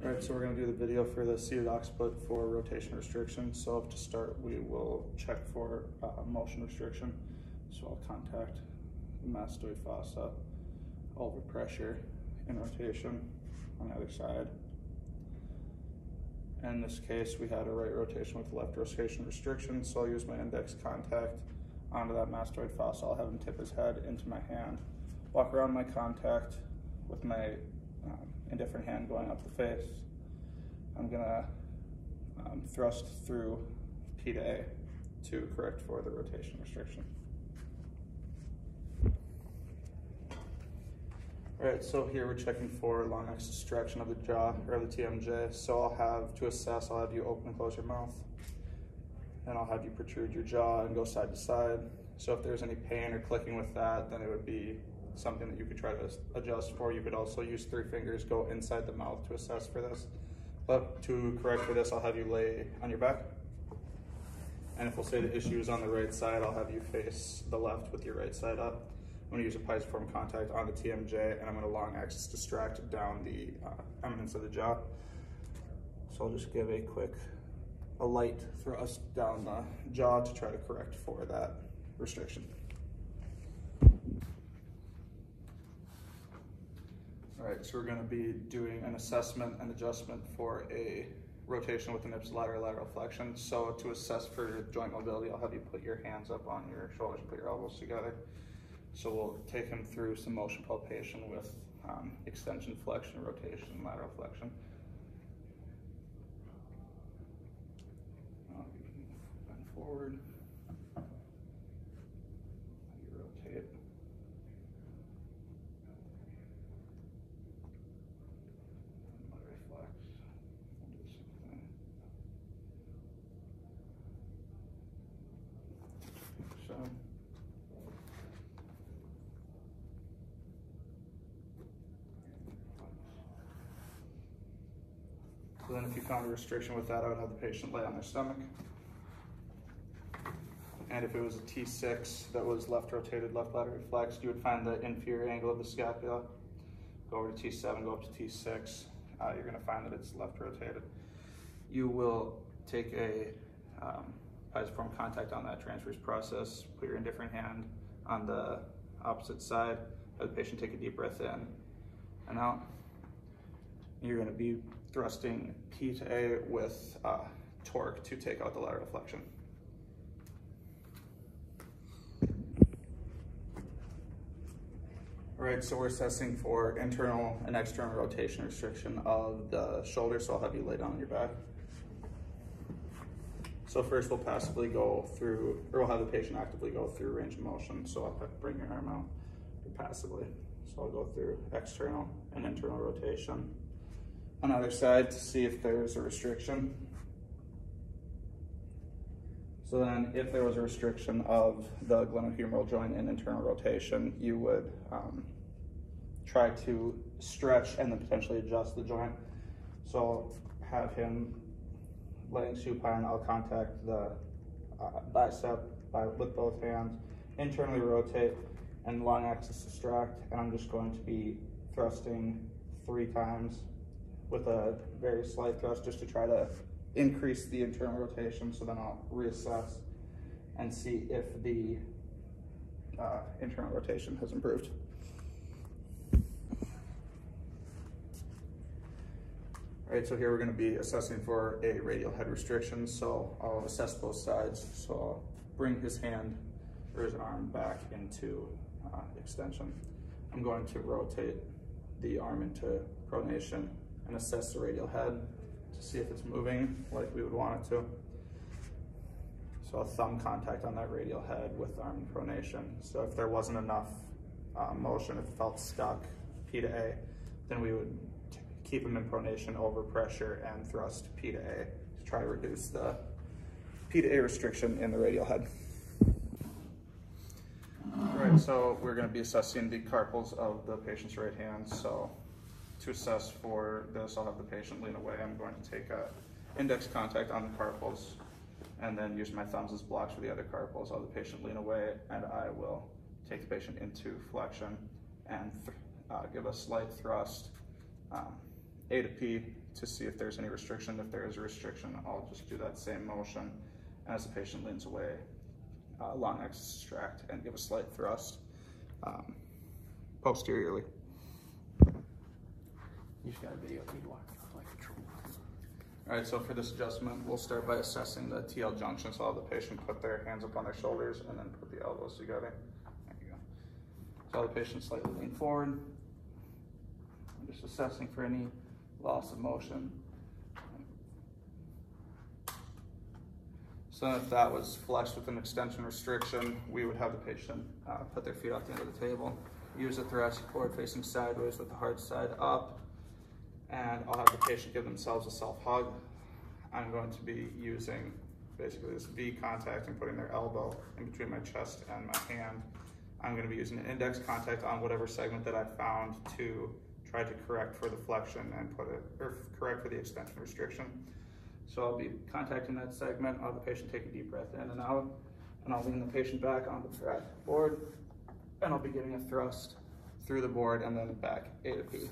All right, so we're going to do the video for the seated occiput for rotation restriction. So to start, we will check for motion restriction. So I'll contact the mastoid fossa, overpressure in rotation on the other side. In this case, we had a right rotation with left rotation restriction, so I'll use my index contact onto that mastoid fossa. I'll have him tip his head into my hand, walk around my contact with my indifferent hand going up the face. I'm gonna thrust through P to A to correct for the rotation restriction. All right, so here we're checking for long axis stretching of the jaw, or the TMJ. So I'll have you open and close your mouth, and I'll have you protrude your jaw and go side to side. So if there's any pain or clicking with that, then it would be something that you could try to adjust for. You could also use 3 fingers, go inside the mouth to assess for this. But to correct for this, I'll have you lay on your back. And if we'll say the issue is on the right side, I'll have you face the left with your right side up. I'm gonna use a pisiform contact on the TMJ, and I'm gonna long axis distract down the eminence of the jaw. So I'll just give a light thrust down the jaw to try to correct for that restriction. All right, so we're gonna be doing an assessment and adjustment for a rotation with an ipsilateral lateral flexion. So to assess for joint mobility, I'll have you put your hands up on your shoulders, put your elbows together. So we'll take him through some motion palpation with extension, flexion, rotation, lateral flexion. Bend forward. You rotate. Reflex. We'll do the same thing. So. So then if you found a restriction with that, I would have the patient lay on their stomach. And if it was a T6 that was left rotated, left laterally flexed, you would find the inferior angle of the scapula. Go over to T7, go up to T6. You're gonna find that it's left rotated. You will take a pisiform contact on that transverse process, put your indifferent hand on the opposite side, have the patient take a deep breath in and out. You're gonna be thrusting P to A with torque to take out the lateral flexion. All right, so we're assessing for internal and external rotation restriction of the shoulder, so I'll have you lay down on your back. So first we'll passively go through, or we'll have the patient actively go through range of motion, so I'll bring your arm out passively. So I'll go through external and internal rotation on either side to see if there's a restriction. So then if there was a restriction of the glenohumeral joint in internal rotation, you would try to stretch and then potentially adjust the joint. So have him laying supine, I'll contact the bicep with both hands, internally rotate and long axis distract, and I'm just going to be thrusting 3 times with a very slight thrust just to try to increase the internal rotation. So then I'll reassess and see if the internal rotation has improved. All right, so here we're going to be assessing for a radial head restriction. So I'll assess both sides. So I'll bring his hand or his arm back into extension. I'm going to rotate the arm into pronation and assess the radial head to see if it's moving like we would want it to. So I'll thumb contact on that radial head with arm in pronation. So if there wasn't enough motion, if it felt stuck, P to A, then we would keep him in pronation over pressure and thrust P to A to try to reduce the P to A restriction in the radial head. All right, so we're going to be assessing the carpals of the patient's right hand. So to assess for this, I'll have the patient lean away. I'm going to take a index contact on the carpals and then use my thumbs as blocks for the other carpals. I'll have the patient lean away, and I will take the patient into flexion and give a slight thrust A to P to see if there's any restriction. If there is a restriction, I'll just do that same motion. And as the patient leans away, long axis distract and give a slight thrust posteriorly. You just got a video of me walking off like control. All right, so for this adjustment, we'll start by assessing the TL junction. So I'll have the patient put their hands up on their shoulders and then put the elbows together. There you go. So I'll have the patient slightly lean forward. I'm just assessing for any loss of motion. So if that was flexed with an extension restriction, we would have the patient put their feet off the end of the table, use the thoracic board facing sideways with the hard side up, and I'll have the patient give themselves a self-hug. I'm going to be using basically this V contact and putting their elbow in between my chest and my hand. I'm going to be using an index contact on whatever segment that I found to try to correct for the flexion and correct for the extension restriction. So I'll be contacting that segment. I'll have the patient take a deep breath in and out, and I'll lean the patient back onto the thoracic board, and I'll be giving a thrust through the board and then back A to P.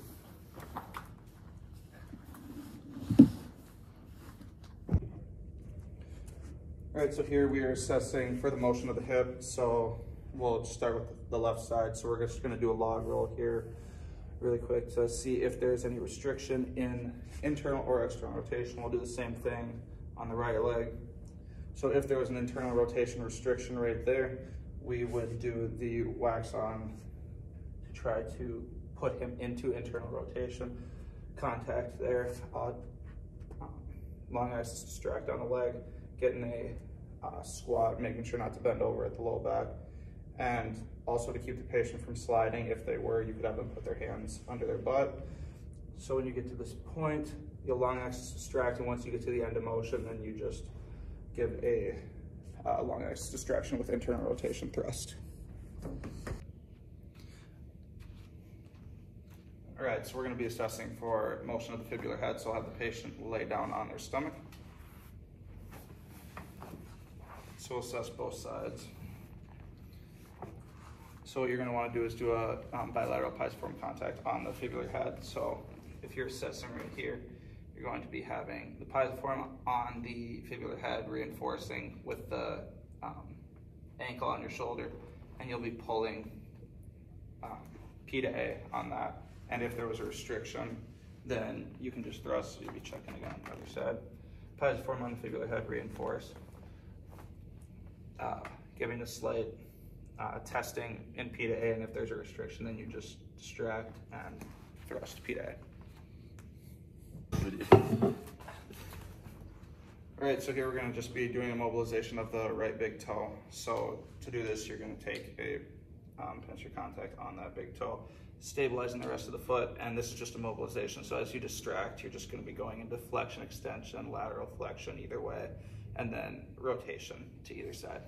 All right, so here we are assessing for the motion of the hip. So we'll just start with the left side. So we're just gonna do a log roll here really quick to see if there's any restriction in internal or external rotation. We'll do the same thing on the right leg. So if there was an internal rotation restriction right there, we would do the wax on to try to put him into internal rotation. Contact there, long axis distract on the leg, getting a squat, making sure not to bend over at the low back. And also to keep the patient from sliding, if they were, you could have them put their hands under their butt. So when you get to this point, you'll long axis distract, and once you get to the end of motion, then you just give a long axis distraction with internal rotation thrust. All right, so we're gonna be assessing for motion of the fibular head. So I'll have the patient lay down on their stomach. So we'll assess both sides. So what you're going to want to do is do a bilateral pisiform contact on the fibular head. So if you're assessing right here, you're going to be having the pisiform on the fibular head reinforcing with the ankle on your shoulder, and you'll be pulling P to A on that. And if there was a restriction, then you can just thrust, so you'll be checking again on the other side. Pisiform on the fibular head reinforce. Giving a slight testing in P to A, and if there's a restriction, then you just distract and thrust P to A. All right, so here we're going to just be doing a mobilization of the right big toe. So to do this, you're going to take a pincer contact on that big toe, stabilizing the rest of the foot, and this is just a mobilization. So as you distract, you're just going to be going into flexion, extension, lateral flexion either way, and then rotation to either side.